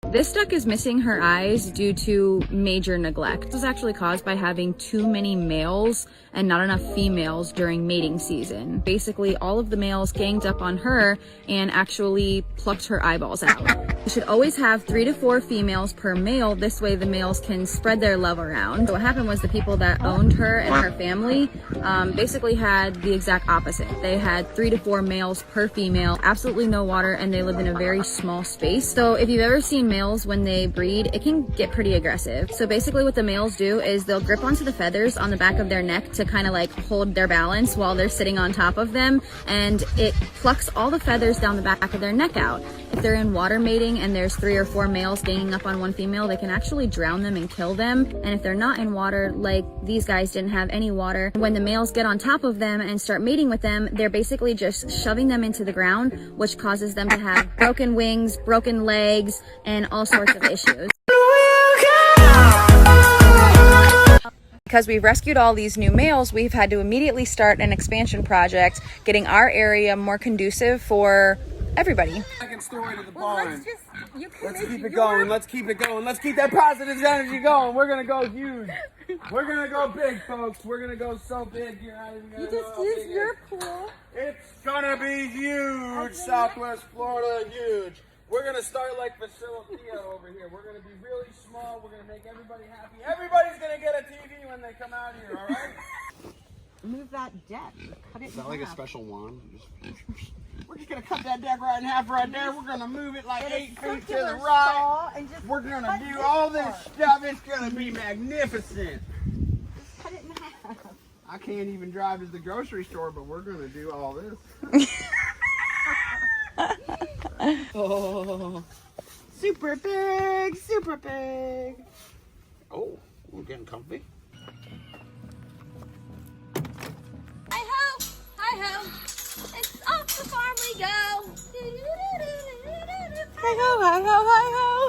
This duck is missing her eyes due to major neglect. This was actually caused by having too many males and not enough females during mating season. Basically, all of the males ganged up on her and actually plucked her eyeballs out. You should always have 3 to 4 females per male. This way the males can spread their love around. So what happened was the people that owned her and her family basically had the exact opposite. They had 3 to 4 males per female, absolutely no water, and they lived in a very small space. So if you've ever seen males when they breed, it can get pretty aggressive. So basically what the males do is they'll grip onto the feathers on the back of their neck to kind of like hold their balance while they're sitting on top of them, and it plucks all the feathers down the back of their neck out. If they're in water mating and there's 3 or 4 males ganging up on one female, they can actually drown them and kill them. And if they're not in water, like these guys didn't have any water, when the males get on top of them and start mating with them, they're basically just shoving them into the ground, which causes them to have broken wings, broken legs, and all sorts of issues. Because we've rescued all these new males, we've had to immediately start an expansion project, getting our area more conducive for everybody. Second story to the barn. Let's keep it going. Let's keep it going. Let's keep that positive energy going. We're gonna go huge. We're gonna go big, folks. We're gonna go so big. You're not even gonna know how big it is. your pool. It's gonna be huge. Southwest Florida, huge. We're gonna start like Facilitia over here. We're gonna be really small. We're gonna make everybody happy. Everybody's gonna get a TV when they come out here. All right? Move that deck. Cut it Is that like a special wand? We're just gonna cut that deck right in half right there. We're gonna move it like 8 feet to the right. We're gonna do all this stuff. It's gonna be magnificent. Just cut it in half. I can't even drive to the grocery store, but we're gonna do all this. Oh, super big, super big. Oh, we're getting comfy. Hi-ho, hi-ho, it's off the farm we go. Hi-ho, hi-ho, hi-ho.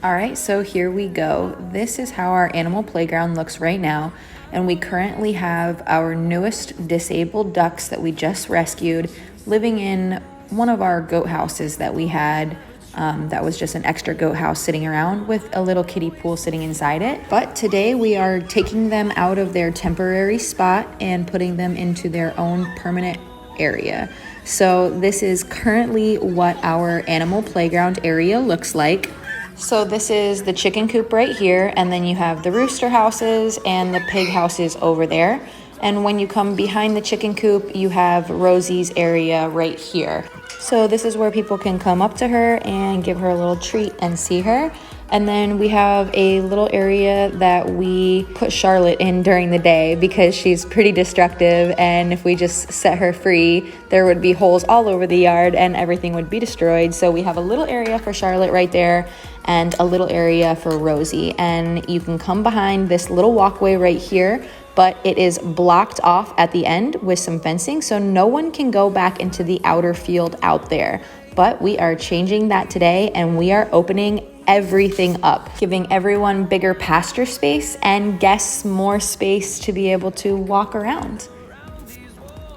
All right, so here we go. This is how our animal playground looks right now. And we currently have our newest disabled ducks that we just rescued living in one of our goat houses that we had. That was just an extra goat house sitting around with a little kiddie pool sitting inside it. But today we are taking them out of their temporary spot and putting them into their own permanent area. So this is currently what our animal playground area looks like. So this is the chicken coop right here, and then you have the rooster houses and the pig houses over there. And when you come behind the chicken coop, you have Rosie's area right here. So this is where people can come up to her and give her a little treat and see her. And then we have a little area that we put Charlotte in during the day because she's pretty destructive, and if we just set her free, there would be holes all over the yard and everything would be destroyed. So we have a little area for Charlotte right there and a little area for Rosie. And you can come behind this little walkway right here, but it is blocked off at the end with some fencing, so no one can go back into the outer field out there. But we are changing that today, and we are opening everything up, giving everyone bigger pasture space and guests more space to be able to walk around.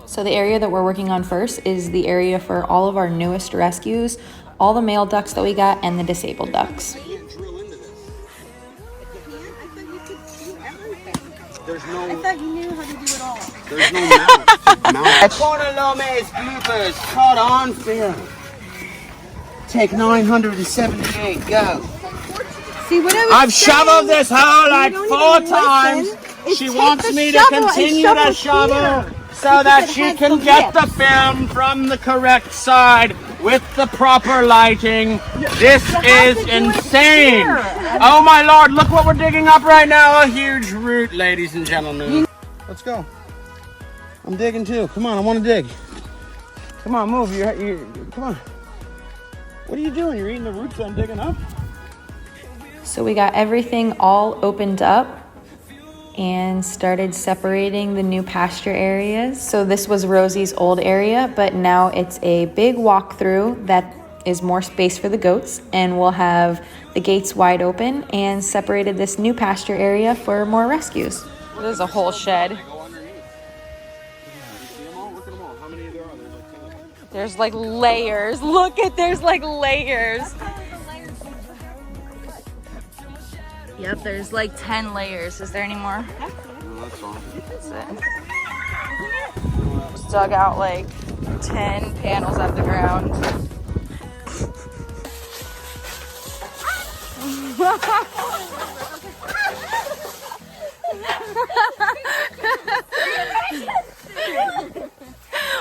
So the area that we're working on first is the area for all of our newest rescues, all the male ducks that we got, and the disabled ducks. There's no. I thought you knew how to do it all. There's no mount. Cornalomes bloopers caught on film. Take 978. Go. See what I was I've saying? shoveled this hole like You 4 don't even times. listen. She Take wants the me to shovel and continue shovel to shovel here, so that because it she has can the get width. the film from the correct side with the proper lighting. This is insane. Oh my lord, look what we're digging up right now. A huge root, ladies and gentlemen. Let's go. I'm digging too. Come on, I want to dig. Come on, move. Come on. What are you doing? You're eating the roots I'm digging up? So we got everything all opened up and started separating the new pasture areas. So this was Rosie's old area, but now it's a big walkthrough that is more space for the goats, and we'll have the gates wide open and separated this new pasture area for more rescues. There's a whole shed. There's like layers. Look at, there's like layers. Yep, there's like 10 layers. Is there any more? No, that's all. That's it. Just dug out like 10 panels out of the ground.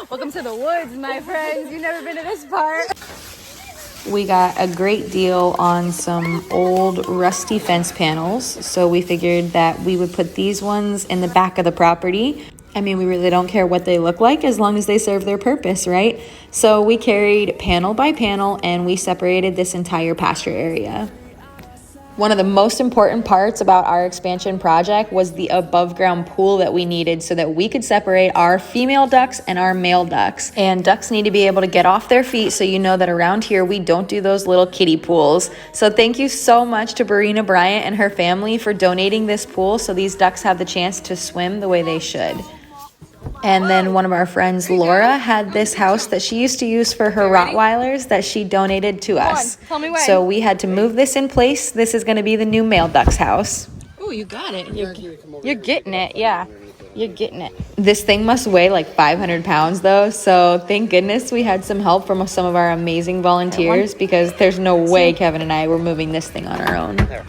Welcome to the woods, my friends. You've never been to this part. We got a great deal on some old rusty fence panels, so we figured that we would put these ones in the back of the property. I mean, we really don't care what they look like as long as they serve their purpose, right? So we carried panel by panel and we separated this entire pasture area. One of the most important parts about our expansion project was the above ground pool that we needed so that we could separate our female ducks and our male ducks. And ducks need to be able to get off their feet, so you know that around here we don't do those little kiddie pools. So thank you so much to Barina Bryant and her family for donating this pool so these ducks have the chance to swim the way they should. And then one of our friends, Laura, had this house that she used to use for her Rottweilers that she donated to us. Tell me when. So we had to move this in place. This is going to be the new male duck's house. Oh, you got it. You're getting it, yeah. You're getting it. This thing must weigh like 500 pounds though, so thank goodness we had some help from some of our amazing volunteers, because there's no way Kevin and I were moving this thing on our own. There.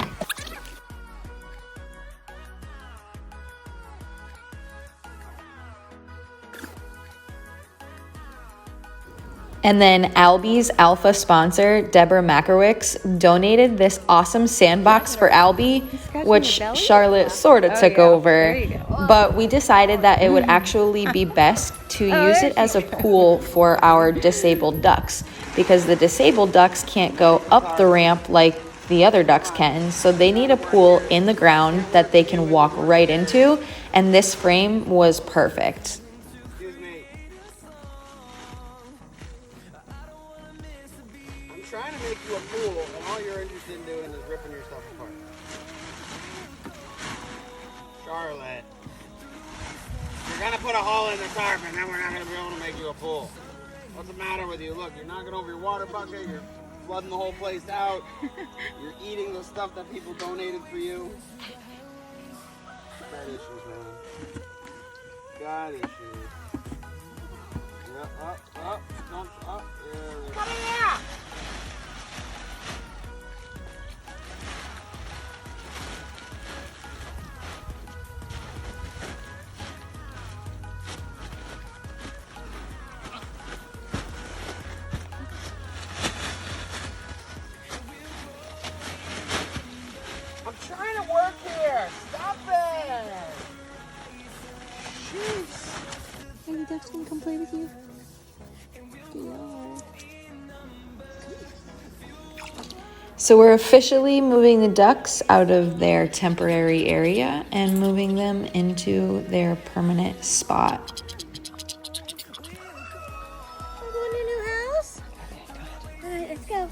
And then Albie's alpha sponsor, Deborah Makarowicz, donated this awesome sandbox for Albie, which Charlotte sort of took over. But we decided that it would actually be best to use it as a pool for our disabled ducks, because the disabled ducks can't go up the ramp like the other ducks can. So they need a pool in the ground that they can walk right into. And this frame was perfect. Trying to make you a pool, and all you're interested in doing is ripping yourself apart. Charlotte, you're gonna put a hole in the tarp, and then we're not gonna be able to make you a pool. What's the matter with you? Look, you're knocking over your water bucket, you're flooding the whole place out, you're eating the stuff that people donated for you. Got issues, man. Got issues. Yep, up, jump up. Come here! I'm trying to work here. Stop it. Jeez. Are the ducks gonna come play with you? They are. So we're officially moving the ducks out of their temporary area and moving them into their permanent spot. We're going to a new house? All right, let's go.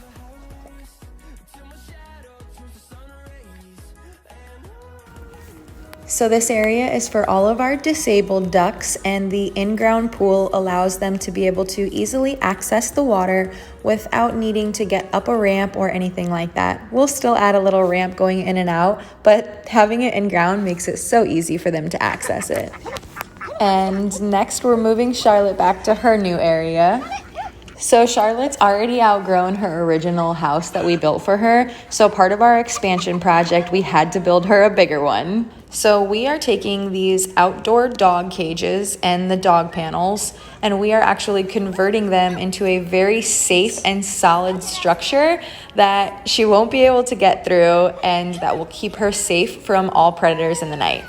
So this area is for all of our disabled ducks, and the in-ground pool allows them to be able to easily access the water without needing to get up a ramp or anything like that. We'll still add a little ramp going in and out, but having it in ground makes it so easy for them to access it. And next we're moving Charlotte back to her new area. So Charlotte's already outgrown her original house that we built for her. So part of our expansion project, we had to build her a bigger one. So we are taking these outdoor dog cages and the dog panels, and we are actually converting them into a very safe and solid structure that she won't be able to get through, and that will keep her safe from all predators in the night.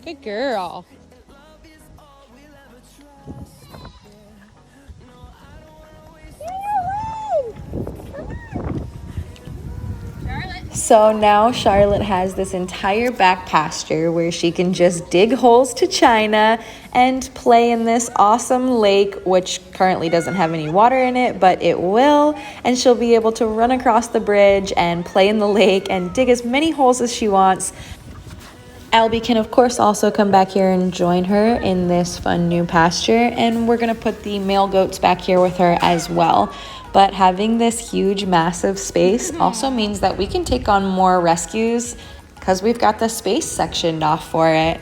Good girl. So now Charlotte has this entire back pasture where she can just dig holes to China and play in this awesome lake, which currently doesn't have any water in it, but it will. And she'll be able to run across the bridge and play in the lake and dig as many holes as she wants. Albie can of course also come back here and join her in this fun new pasture, and we're gonna put the male goats back here with her as well. But having this huge massive space also means that we can take on more rescues because we've got the space sectioned off for it.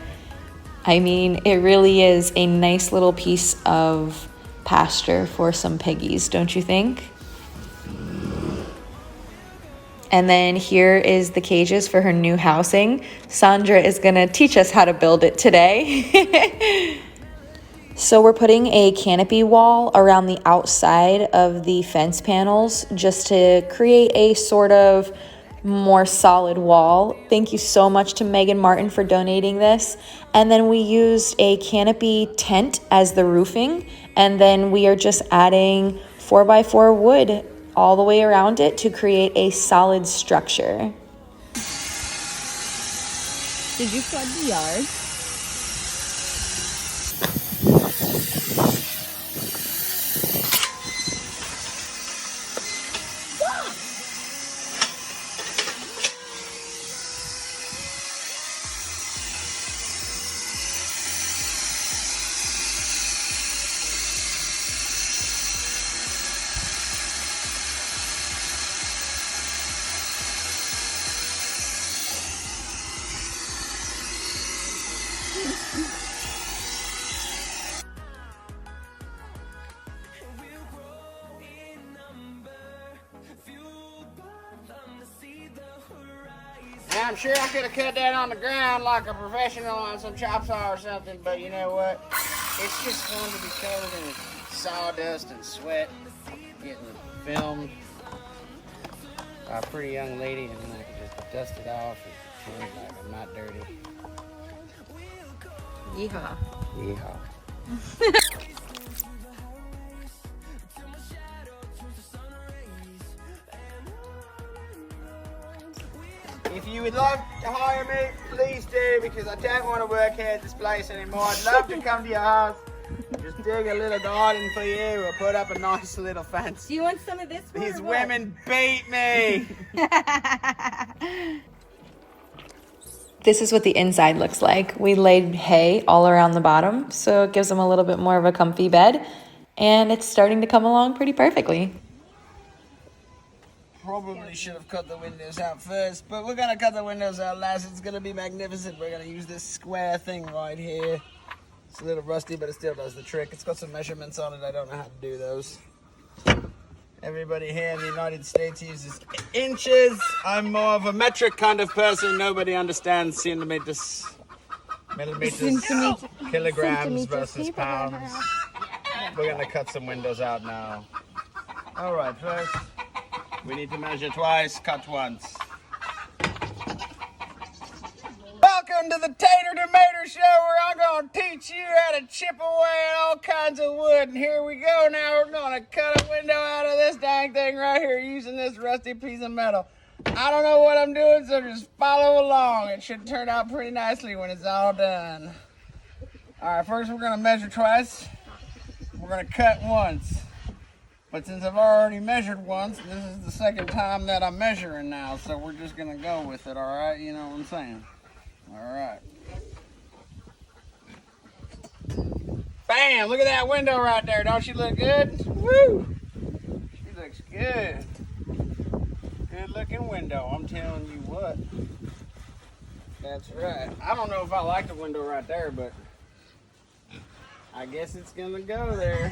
I mean, it really is a nice little piece of pasture for some piggies, don't you think? And then here is the cages for her new housing. Sandra is gonna teach us how to build it today. So we're putting a canopy wall around the outside of the fence panels just to create a sort of more solid wall. Thank you so much to Megan Martin for donating this. And then we used a canopy tent as the roofing, and then we are just adding 4x4 wood all the way around it to create a solid structure. Did you flood the yard? Now, I'm sure I could have cut that on the ground like a professional on some chop saw or something, but you know what? It's just fun to be covered in sawdust and sweat, getting filmed by a pretty young lady, and I can just dust it off and pretend like I'm not dirty. Yeehaw. Yeehaw. If you would love to hire me, please do, because I don't want to work here at this place anymore. I'd love to come to your house, just dig a little garden for you, or put up a nice little fence. Do you want some of this one? These women beat me. This is what the inside looks like. We laid hay all around the bottom, so it gives them a little bit more of a comfy bed, and it's starting to come along pretty perfectly. Probably should have cut the windows out first, but we're gonna cut the windows out last. It's gonna be magnificent. We're gonna use this square thing right here. It's a little rusty, but it still does the trick. It's got some measurements on it. I don't know how to do those. Everybody here in the United States uses inches. I'm more of a metric kind of person. Nobody understands centimeters, millimeters, kilograms versus pounds. We're gonna cut some windows out now. All right, first we need to measure twice, cut once. Welcome to the Tater Tomato Show, where I'm gonna teach you how to chip away at all kinds of wood. And here we go now. We're gonna cut a window out of this dang thing right here using this rusty piece of metal. I don't know what I'm doing, so just follow along. It should turn out pretty nicely when it's all done. All right, first we're gonna measure twice. We're gonna cut once. But since I've already measured once, this is the second time that I'm measuring now, so we're just gonna go with it, all right? You know what I'm saying? All right. Bam! Look at that window right there. Don't she look good? Woo! She looks good. Good looking window, I'm telling you what. That's right. I don't know if I like the window right there, but I guess it's gonna go there.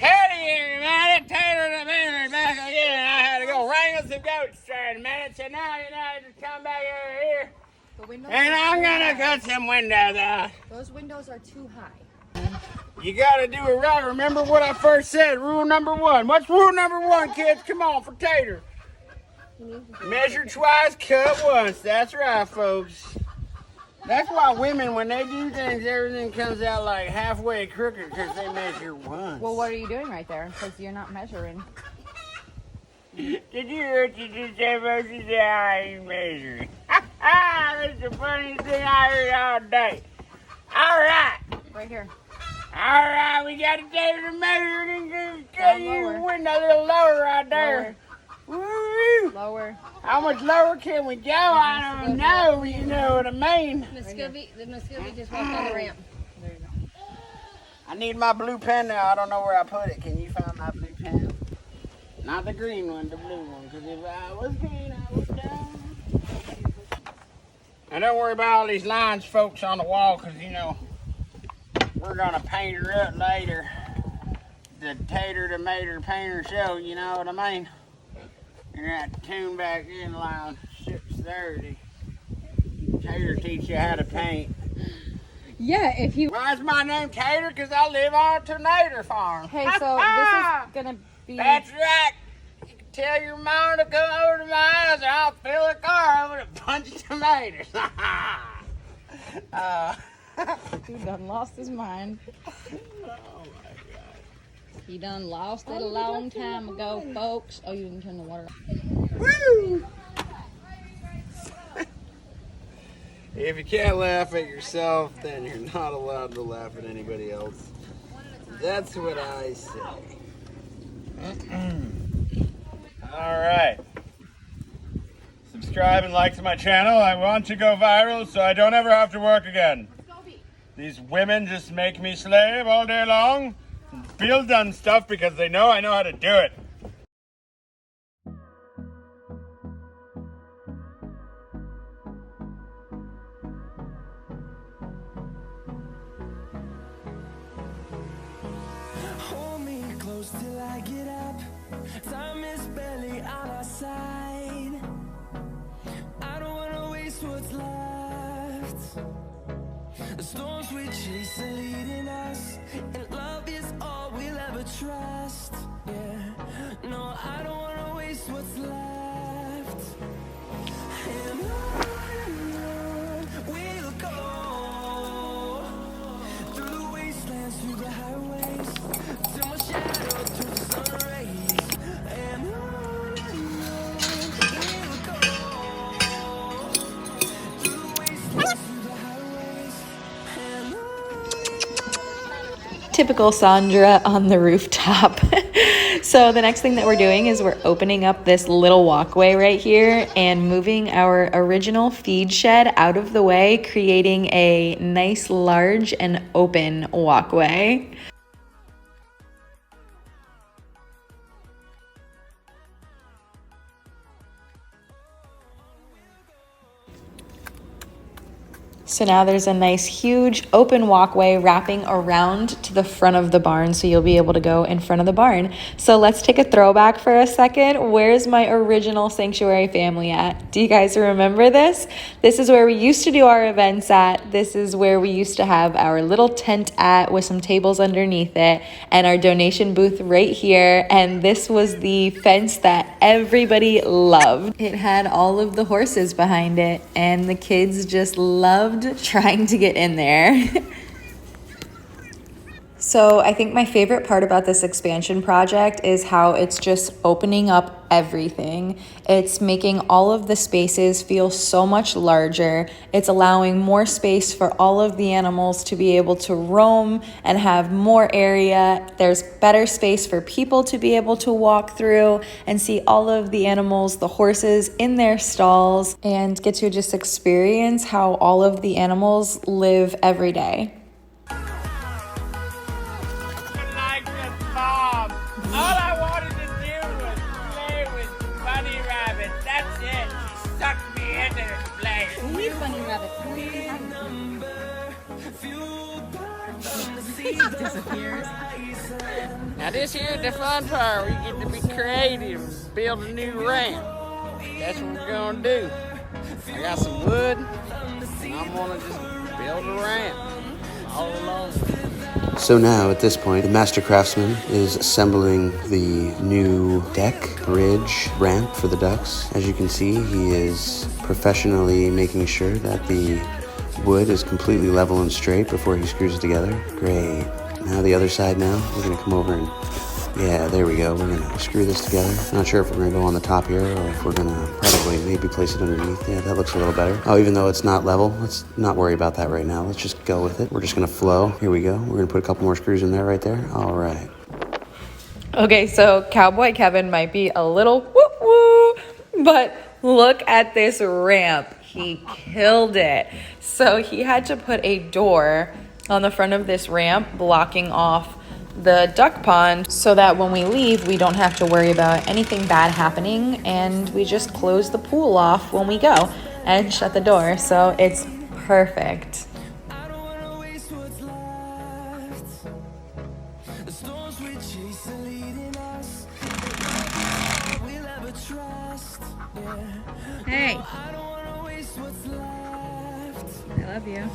Howdy everybody, Tater the Man back again. I had to go wrangle some goats for a minute, so now I just come back over here. And I'm gonna cut some windows out. Those windows are too high. You gotta do it right. Remember what I first said, rule number one. What's rule number one, kids? Come on, for Tater. Measure twice, cut once. That's right, folks. That's why women, when they do things, everything comes out like halfway crooked because they measure once. Well, what are you doing right there? Because you're not measuring. Did you hear what you just said, folks? You said I ain't measuring. That's the funniest thing I heard all day. All right. Right here. All right, we got to take the measure and cut you a window a little lower right there. Woo! Lower. How much lower can we go? I don't know. You know what I mean? Miss Scooby just walked on the ramp. I need my blue pen now. I don't know where I put it. Can you find my blue pen? Not the green one, the blue one. Because if I was green, I was down. And don't worry about all these lines, folks, on the wall. Because, you know, we're going to paint her up later. The tater tomato painter show, you know what I mean? You're going to have to tune back in line 6:30. Tater teach you how to paint. Yeah, if you... Why is my name Tater? Because I live on a tornado farm. Hey, so this is gonna be... That's right. You can tell your mom to come over to my house or I'll fill a car over with a bunch of tomatoes. He done lost his mind. Oh my God. He done lost it a long time ago, folks. Oh, you didn't turn the water off. Woo! If you can't laugh at yourself, then you're not allowed to laugh at anybody else. That's what I say. All right. Subscribe and like to my channel. I want to go viral so I don't ever have to work again. These women just make me slave all day long and build on stuff because they know I know how to do it. Till I get up, time is barely on our side. I don't wanna waste what's left. The storms we chase are leading us, and love is all we'll ever trust. Yeah, no, I don't wanna waste what's left. And on we'll go, through the wastelands, through the highways, till my shadow through the sun rays. And on we'll go, through the wastelands, through the highways. And on. Typical Sandra on the rooftop. So the next thing that we're doing is we're opening up this little walkway right here and moving our original feed shed out of the way, creating a nice, large, and open walkway. So now there's a nice huge open walkway wrapping around to the front of the barn, so you'll be able to go in front of the barn. So let's take a throwback for a second. Where's my original sanctuary family at? Do you guys remember this? This is where we used to do our events at. This is where we used to have our little tent at with some tables underneath it and our donation booth right here. And this was the fence that everybody loved. It had all of the horses behind it and the kids just loved trying to get in there. So I think my favorite part about this expansion project is how it's just opening up everything. It's making all of the spaces feel so much larger. It's allowing more space for all of the animals to be able to roam and have more area. There's better space for people to be able to walk through and see all of the animals, the horses in their stalls, and get to just experience how all of the animals live every day. All I wanted to do was play with Bunny Rabbit. That's it. She sucked me into this place. We need Bunny Rabbit. He disappears. Now this here is the fun part where you get to be creative and build a new ramp. That's what we're gonna do. I got some wood and I'm gonna just build a ramp all along. So now, at this point, the master craftsman is assembling the new deck, bridge, ramp for the ducks. As you can see, he is professionally making sure that the wood is completely level and straight before he screws it together. Great. Now the other side now, we're gonna come over and, yeah, there we go. We're gonna screw this together. Not sure if we're gonna go on the top here or if we're gonna probably maybe place it underneath. Yeah, that looks a little better. Oh, even though it's not level, let's not worry about that right now. Let's just go with it. We're just gonna flow. Here we go. We're gonna put a couple more screws in there right there. All right. Okay, so Cowboy Kevin might be a little woo-woo But look at this ramp. He killed it. So he had to put a door on the front of this ramp blocking off the duck pond so that when we leave, we don't have to worry about anything bad happening, and we just close the pool off when we go and shut the door. So it's perfect. I don't wanna waste what's left. The storms we chase are leading us. We'll ever trust. Yeah. Hey, I don't wanna waste what's left. I love you.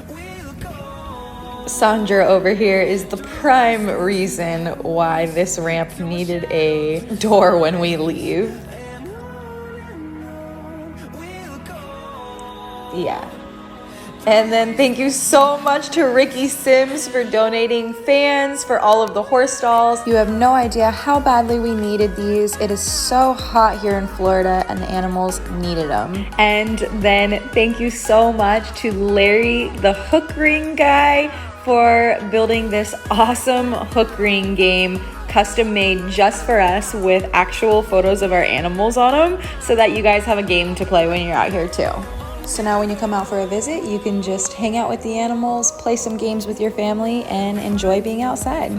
We'll go. Sandra over here is the prime reason why this ramp needed a door when we leave. Yeah. And then thank you so much to Ricky Sims for donating fans for all of the horse stalls. You have no idea how badly we needed these. It is so hot here in Florida and the animals needed them. And then thank you so much to Larry, the hook ring guy, for building this awesome hook ring game custom made just for us with actual photos of our animals on them so that you guys have a game to play when you're out here too. So now when you come out for a visit, you can just hang out with the animals, play some games with your family, and enjoy being outside.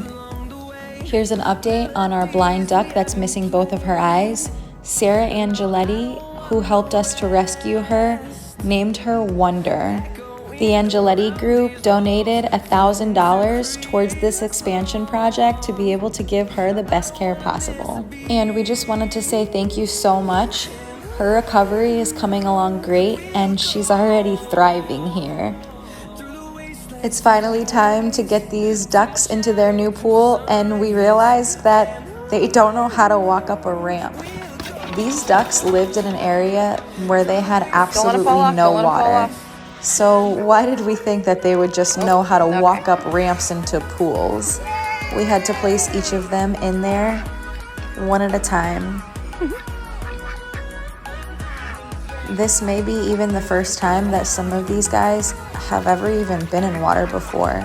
Here's an update on our blind duck that's missing both of her eyes. Sarah Angeletti, who helped us to rescue her, named her Wonder. The Angeletti group donated $1,000 towards this expansion project to be able to give her the best care possible. And we just wanted to say thank you so much. Her recovery is coming along great, and she's already thriving here. It's finally time to get these ducks into their new pool, and we realized that they don't know how to walk up a ramp. These ducks lived in an area where they had absolutely no water. So why did we think that they would just know how to walk up ramps into pools? We had to place each of them in there one at a time. This may be even the first time that some of these guys have ever even been in water before.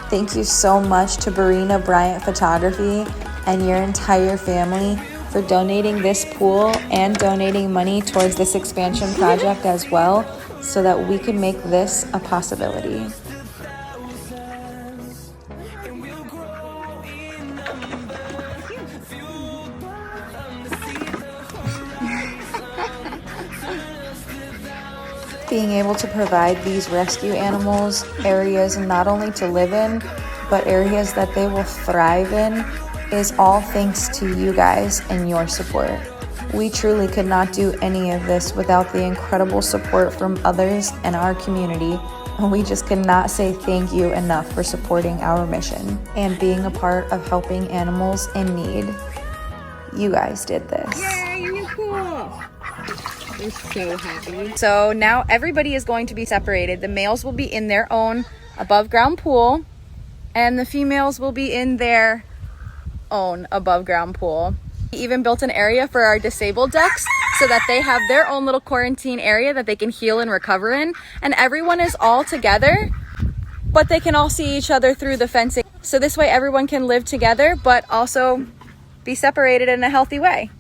Thank you so much to Barina Bryant Photography and your entire family for donating this pool and donating money towards this expansion project as well, so that we could make this a possibility. Being able to provide these rescue animals areas not only to live in, but areas that they will thrive in is all thanks to you guys and your support. We truly could not do any of this without the incredible support from others in our community, and we just cannot say thank you enough for supporting our mission and being a part of helping animals in need. You guys did this. Yay, your new pool! They're so happy. So now everybody is going to be separated. The males will be in their own above ground pool, and the females will be in their own above ground pool. We even built an area for our disabled ducks so that they have their own little quarantine area that they can heal and recover in. And everyone is all together, but they can all see each other through the fencing. So this way everyone can live together, but also be separated in a healthy way.